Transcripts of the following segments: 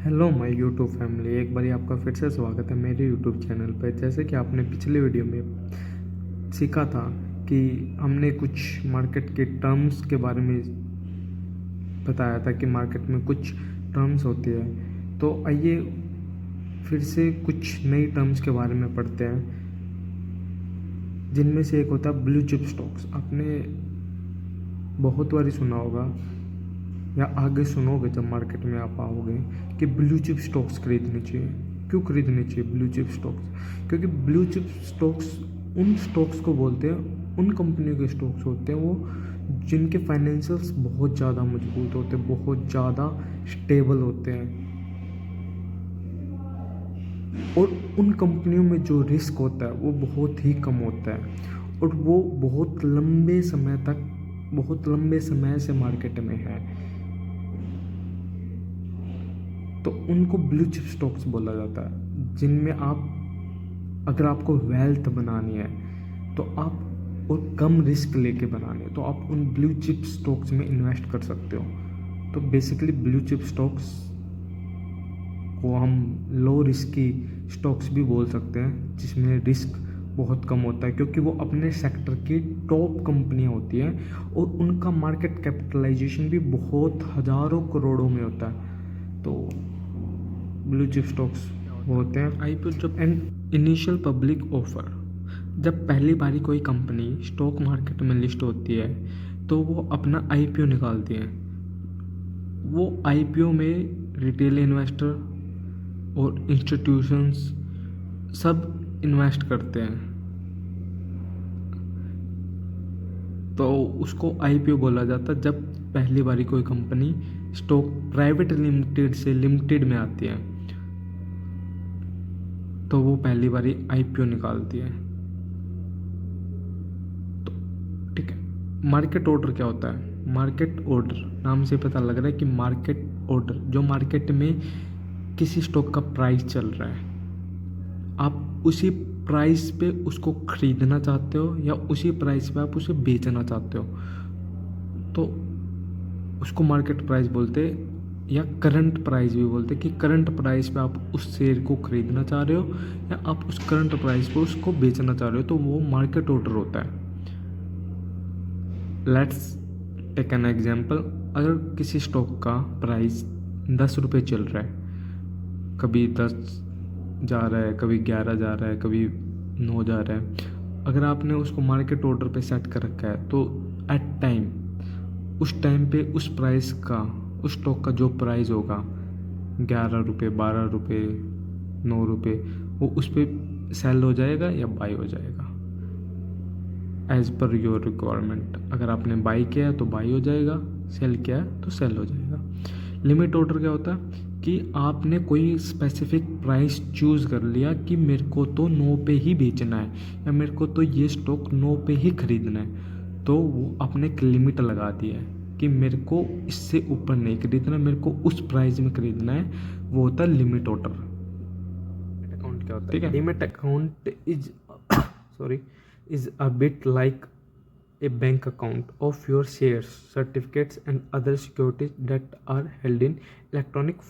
Hello my YouTube family, एक बारी आपका फिर से स्वागत है मेरे यूट्यूब चैनल पर। जैसे कि आपने पिछले वीडियो में सीखा था कि हमने कुछ मार्केट के टर्म्स के बारे में बताया था कि मार्केट में कुछ टर्म्स होती है। तो आइए फिर से कुछ नई टर्म्स के बारे में पढ़ते हैं, जिनमें से एक होता है ब्लू चिप स्टॉक्स। आपने बहुत बारी सुना होगा या आगे सुनोगे जब मार्केट में आप आओगे कि ब्लू चिप स्टॉक्स खरीदने चाहिए। क्यों खरीदने चाहिए ब्लू चिप स्टॉक्स? क्योंकि ब्लू चिप स्टॉक्स उन स्टॉक्स को बोलते हैं, उन कंपनियों के स्टॉक्स होते हैं वो जिनके फाइनेंशियल्स बहुत ज़्यादा मजबूत होते हैं, बहुत ज़्यादा स्टेबल होते हैं, और उन कंपनियों में जो रिस्क होता है वो बहुत ही कम होता है, और वो बहुत लंबे समय से मार्केट में है। तो उनको ब्लू चिप स्टॉक्स बोला जाता है, जिनमें अगर आपको वेल्थ बनानी है तो आप, और कम रिस्क लेके बनानी है, तो आप उन ब्लू चिप स्टॉक्स में इन्वेस्ट कर सकते हो। तो बेसिकली ब्लू चिप स्टॉक्स को हम लो रिस्की स्टॉक्स भी बोल सकते हैं, जिसमें रिस्क बहुत कम होता है, क्योंकि वो अपने सेक्टर की टॉप कंपनियां होती हैं और उनका मार्केट कैपिटलाइजेशन भी बहुत हज़ारों करोड़ों में होता है। तो ब्लू चिप स्टॉक्स होते हैं आईपीओ जब एंड इनिशियल पब्लिक ऑफर। जब पहली बारी कोई कंपनी स्टॉक मार्केट में लिस्ट होती है तो वो अपना आईपीओ निकालती है। वो आईपीओ में रिटेल इन्वेस्टर और इंस्टीट्यूशंस सब इन्वेस्ट करते हैं, तो उसको आईपीओ बोला जाता है। जब पहली बारी कोई कंपनी स्टॉक प्राइवेट लिमिटेड से लिमिटेड में आती है तो वो पहली बारी आईपीओ निकालती है। तो ठीक है, मार्केट ऑर्डर क्या होता है? मार्केट ऑर्डर नाम से पता लग रहा है कि मार्केट ऑर्डर, जो मार्केट में किसी स्टॉक का प्राइस चल रहा है, आप उसी प्राइस पे उसको खरीदना चाहते हो या उसी प्राइस पे आप उसे बेचना चाहते हो, तो उसको मार्केट प्राइस बोलते हैं, या करंट प्राइस भी बोलते हैं कि करंट प्राइस पे आप उस शेयर को खरीदना चाह रहे हो या आप उस करंट प्राइस पे उसको बेचना चाह रहे हो, तो वो मार्केट ऑर्डर होता है। Let's take an example. अगर किसी स्टॉक का प्राइस 10 रुपये चल रहा है, कभी 10 जा रहा है, कभी 11 जा रहा है, कभी 9 जा रहा है, अगर आपने उसको मार्केट ऑर्डर पे सेट कर रखा है तो उस टाइम पे उस प्राइस का, उस स्टॉक का जो प्राइस होगा 11 रुपये, 12 रुपये, 9 रुपये, वो उस पर सेल हो जाएगा या बाई हो जाएगा एज पर योर रिक्वायरमेंट। अगर आपने बाई किया तो बाई हो जाएगा, सेल किया तो सेल हो जाएगा। लिमिट ऑर्डर क्या होता है कि आपने कोई स्पेसिफिक प्राइस चूज़ कर लिया कि मेरे को तो 9 पे ही बेचना है या मेरे को तो ये स्टॉक 9 पे ही खरीदना है, तो वो आपने एक लिमिट लगा दी है कि मेरे को इससे ऊपर नहीं खरीदना, मेरे को उस प्राइस में खरीदना है। वो होता है लिमिट ऑर्डर। अकाउंट क्या होता है? ठीक है, limit account is sorry is a bit like a bank account of your shares, certificates and other securities that are held in electronic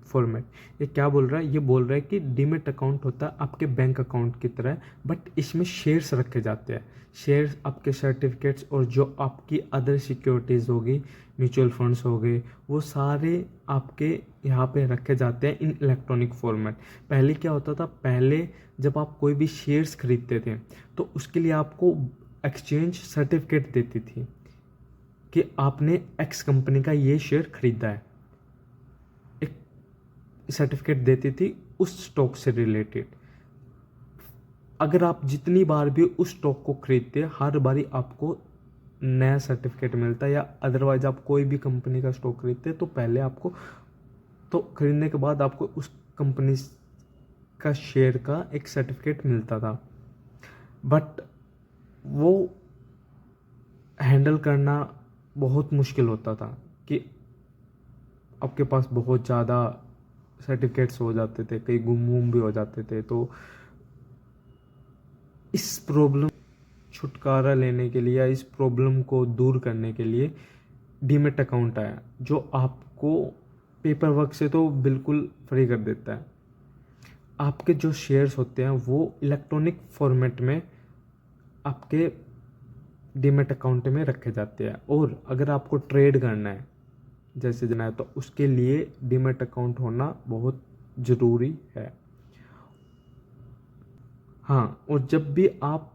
format। ये क्या बोल रहा है? ये बोल रहा है कि डीमेट अकाउंट होता है आपके बैंक अकाउंट की तरह, बट इसमें शेयर्स रखे जाते हैं। शेयर्स, आपके सर्टिफिकेट्स और जो आपकी अदर सिक्योरिटीज़ होगी, म्यूचुअल फंड्स हो गए, वो सारे आपके यहाँ पे रखे जाते हैं इन इलेक्ट्रॉनिक फॉर्मेट। पहले क्या होता था? पहले जब आप कोई भी शेयर्स खरीदते थे तो उसके लिए आपको एक्सचेंज सर्टिफिकेट देती थी कि आपने एक्स कंपनी का ये शेयर खरीदा है। एक सर्टिफिकेट देती थी उस स्टॉक से रिलेटेड। अगर आप जितनी बार भी उस स्टॉक को खरीदते हैं, हर बारी आपको नया सर्टिफिकेट मिलता है, या अदरवाइज आप कोई भी कंपनी का स्टॉक खरीदते हैं तो पहले आपको, तो खरीदने के बाद आपको उस कंपनी का शेयर का एक सर्टिफिकेट मिलता था। बट वो हैंडल करना बहुत मुश्किल होता था कि आपके पास बहुत ज़्यादा सर्टिफिकेट्स हो जाते थे, कई गुम भी हो जाते थे। तो इस प्रॉब्लम छुटकारा लेने के लिए या इस प्रॉब्लम को दूर करने के लिए डीमेट अकाउंट आया, जो आपको पेपर वर्क से तो बिल्कुल फ्री कर देता है। आपके जो शेयर्स होते हैं वो इलेक्ट्रॉनिक फॉर्मेट में आपके डीमैट अकाउंट में रखे जाते हैं, और अगर आपको ट्रेड करना है जैसे देना है तो उसके लिए डीमैट अकाउंट होना बहुत ज़रूरी है। हाँ, और जब भी आप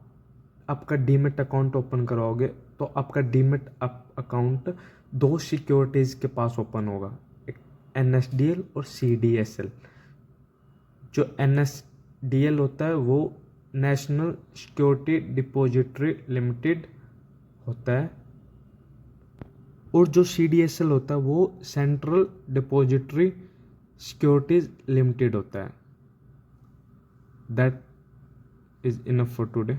आपका डीमैट अकाउंट ओपन कराओगे तो आपका डीमैट अकाउंट दो सिक्योरिटीज़ के पास ओपन होगा, एक NSDL और CDSL। जो NSDL होता है वो नेशनल सिक्योरिटी डिपॉजिटरी लिमिटेड होता है, और जो CDSL होता है वो सेंट्रल डिपॉजिटरी सिक्योरिटीज लिमिटेड होता है। That is enough for today.